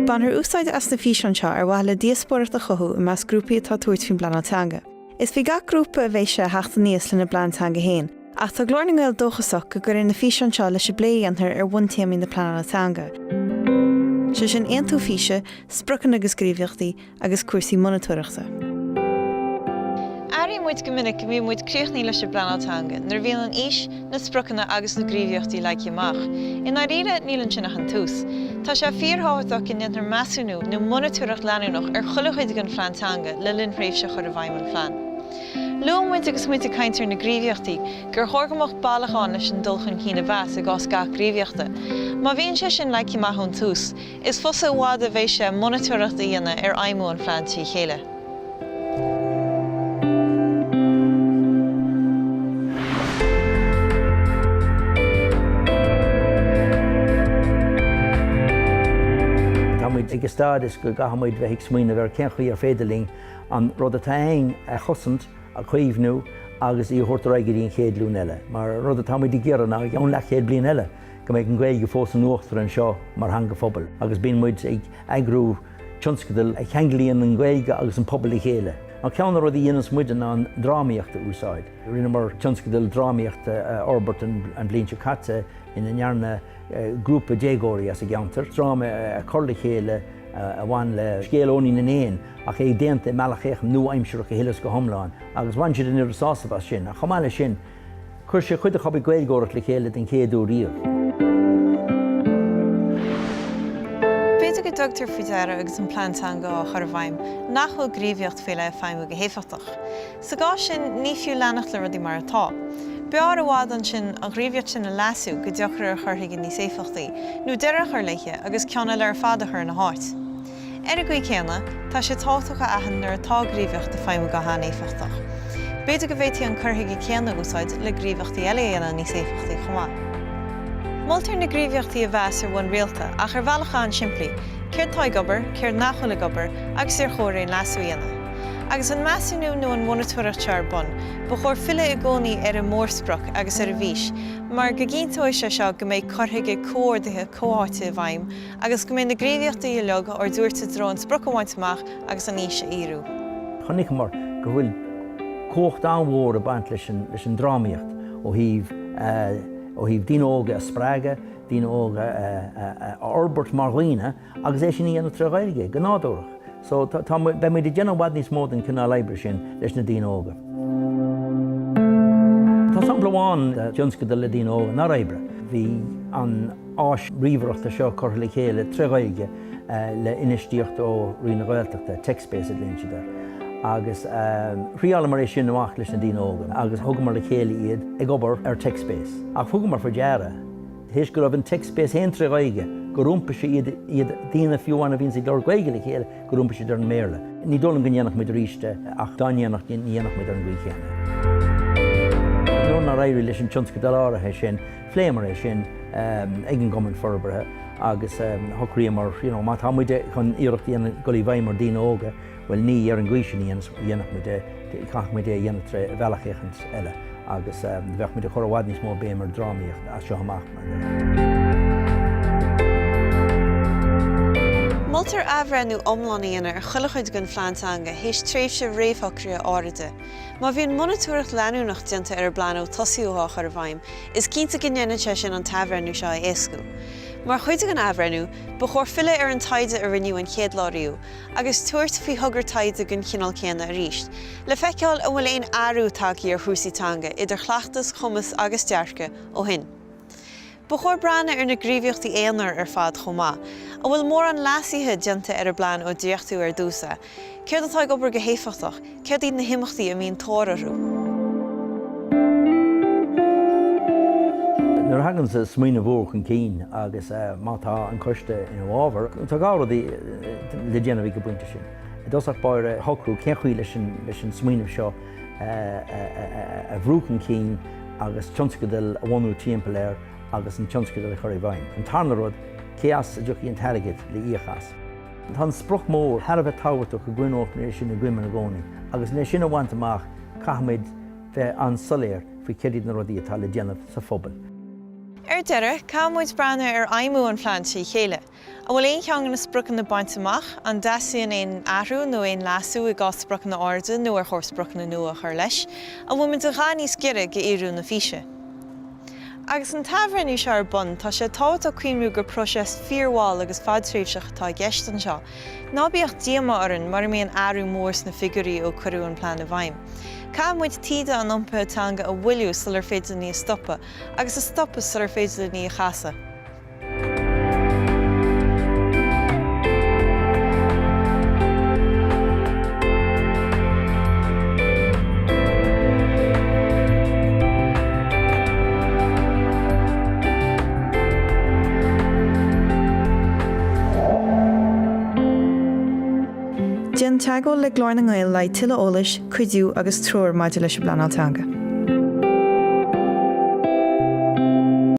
Bannar úsáid as na físeáin seo ar bhaile díospóireacht a chothú i meas grúpaí atá tuairt faoin pleanála Teanga. Is bhí gach grúpa a bheith sé heachta níos lena pleanála Teanga héin, ach tá Glór nGael dóchasach go gur na físeáin seo leis blé anthar ar bhain téamaí na pleanála Teanga. Se sin aon tú físe, spreagúla agus gríomhíochtaí agus cuasaí Monatóireachta. Airí muid go minic mí muid críochnaí leis pleanála Teanga, nar bhíonn an ís na spreagúla agus na gríomhíochtaí le amach. In áiríre nílann sin an tús. Tá sé fíorúsáideach in antar Measúnú nó Monatóireacht leanúnach ar chulachuid an phlean Teanga le linn phréimhse chur a bhaim an phlean. Luam muid agus muid a caintear na gríomhíochtaí gur thorgamach bailachán leis an dulchan cína bheas a gás gach gríomhíochta. Má bhíonn sé sin le amach an tús, is fosa bhád a bheith sé Monatóireachta dhéanana ar aimú an phlean tí chéile. Ag stad is go gahamid bheith smaoine bhar ceanchaí ar féidirling an rud atá aing a chosant a chuomhnú agus í thuirtar aige dtíon chéad lún eile. Mar rud atá muid i ggéaranna ag an le chéad bliain eile go méid an Gaeilge fós an nuachtar an seo mar hanga pobail. Agus bíonn muid ag agrú tionscadal ag cheanglíonn an Gaeilge agus an pobail i chéile. An ceanna rud i dhéanamh muideann an drámaíochta úsáid. Rinne mar tionscadal drámaíochta orbert an blianta caite ina nearna grúpa dégóirí as a geantar. Drama a chorla chéile a bhain le scéalóní na néan ach é déanta mealachéach nó aimseach a hilas go thomláin. Agus bhain siad in iarsásamh sin. A chamáile sin, chuir sé chuid a chobaigh gaeilgeoireacht le chéile den chéadú riamh. Beidir go dtugtar faoi deara agus an pleanála Teanga á chur a bhaim, nach bhfuil gríomhíocht féile feimú go héifiachtach. Sa gá sin ní fiú leanach le rudaí mar atá. Beár a bhád an sin a gríomhíocht sin a leasú go deochar ar chuirthaigh níos éifeachtaí, nó deireadh ar leiche agus ceanna le ar fada chuir na háit. Ar a gcuid céanna, tá sé tátacha aithin ar atá gríomhíocht a feimú go hána éifeachtach. Beidir go bhfuiltí an chuirthaigh céanna úsáid le gríomhíochtaí eile dhéanana níos éifeachtaí chomá. Moltar na gríomhíochtaí a bheas ar bhain réalta ach ar bhealachán simplí, céir táid gobar, céir nachhuiile gobar agus ar chóirín leasú dhéanana. Agus an Measúnú nó an Monatóireacht ar bun, ba chóir fille i gcónaí ar an mórsprach agus ar a bhís, mar go gcíntóid sé seo go méid corthaige cóirdaithe cóáite a bhaim, agus go méid na gríomhíochtaí i leog ar dúirta drón sprach amach agus an níos íru. Chonig mar go bhfuil cócht anmhór a baint leis an drámaíocht ó híh dín óga a spreaga, dín óga a orbert marghine agus é sin íana tre Gaeilge, go nádúrach. So be muid i déanamh bhad níos mód an cinál oibre sin leis na dín óga. Tá sampla amháin tionscadal le dín óga ná oibre. Bhí an áis ríomhaireachta seo chur le chéile tre Gaeilge le inistíocht ó riona Gaeltachta, text-based léinse dar. Agus riála mar é sin amach leis na dín óga, agus thugam mar le chéile iad ag obair ar text-based. Ach thugam mar for deara, héis go raibh an text-based héin tre Gaeilge, go rúmpa sé iad dína fiúháin a bhíonn sa Glór Gaeilge le chéile go rúmpa sé ar an méle. Ní dólam go dhéanach muid ríiste ach dáineanach dhéanach muid ar an ghuichéanna. Dúr na raibh leis an tionscadal áirithe sin, phléimar é sin ag an gcumann forbartha agus thochraí mar má tá muide chun iirecht dhéanana go í bhaim mar dína óga, bhfuil ní ar an ghuisean dhéanach muide chach muide dhéanana tre bhealachéchans eile agus bheith muide chur bhhaid níos mó béim mar drámaíocht a seo amach mar. Moltar abhreanú omlánaíana ar chulachuid gon phlean Teanga héis tréimhse réamhthocraí áiride. Má bhíonn Monatóireacht leanúnach déanta ar blanó tosaíúthach ar bhaim, is cinnta go ndeanann sé sin an tabhreanú seo a éascú. Mar chuide an abhreanú, ba chóir fille ar an taide a riniú an chéad láiriú, agus tuairt faoi thugar taide gon cinál céanna a ríist. Le feiceáil a bhfuil éon airú tacaí ar thuasaí Teanga idir chleachtas, chumas agus dearcha ó hin. Ba chóir breanna ar na gríomhíochtaí éonar ar fad chomá, a bhfuil mór an leasaithe déanta ar a bplean ó dtíochtú ar dúsa. Céir atá gobar go héifiachtach, céir iad na himachtaí a bhíonn tóirarú. Nuair hagann sa smaoine bhór chun cín agus mátá an choiste in bhábhar, tá gáradí le déanamh go buinte sin. Dosach báir thocrú ceanchaí leis an smaoineh seo a bhrúchan cín agus tionscadal a bhhainú timpeall air agus an tionscadal a chur i bhaim. An tarna rud céas a dúchaí an teirigid le íochas. Tá spruch mór tharbh táhairteach go gcuinócht na sin na gcuimeann na gcónaí, agus le sin a bhaint amach caithmid bheith an soléir faoi ceirid na rudaí atá le déanamh sa phobail. Deire, cá muid breanna aimú an phláinte chéile. A bhfuil éon cheangan na sprucan na baint amach, an dasaíonn éon ahrú nó éon lasú i gás sprucan na arda nó ar chóir sprucan na nua chur leis, a bhfuil muid a gá níos gire go éireann na físe. Agus an tabhairt seo ar bun, tá sé táhat ó cuimriú gur próiseas fíorúsáideach agus fadtréimhseach atá gceist an seo. Ná bíocht díama orann mar mbeadh an ahrú mórs na figurí ó cuireadh an plean a bhaim. Cá muid tíide an iompar Teanga a bhuiiliú sal ar féidir ní stoppa, agus a stoppa sal ar féidir ní chaasa. Déan teagóil le Glór na nGael le tuile eolas, cuidiú agus treoir maidir leis pleanála Teanga.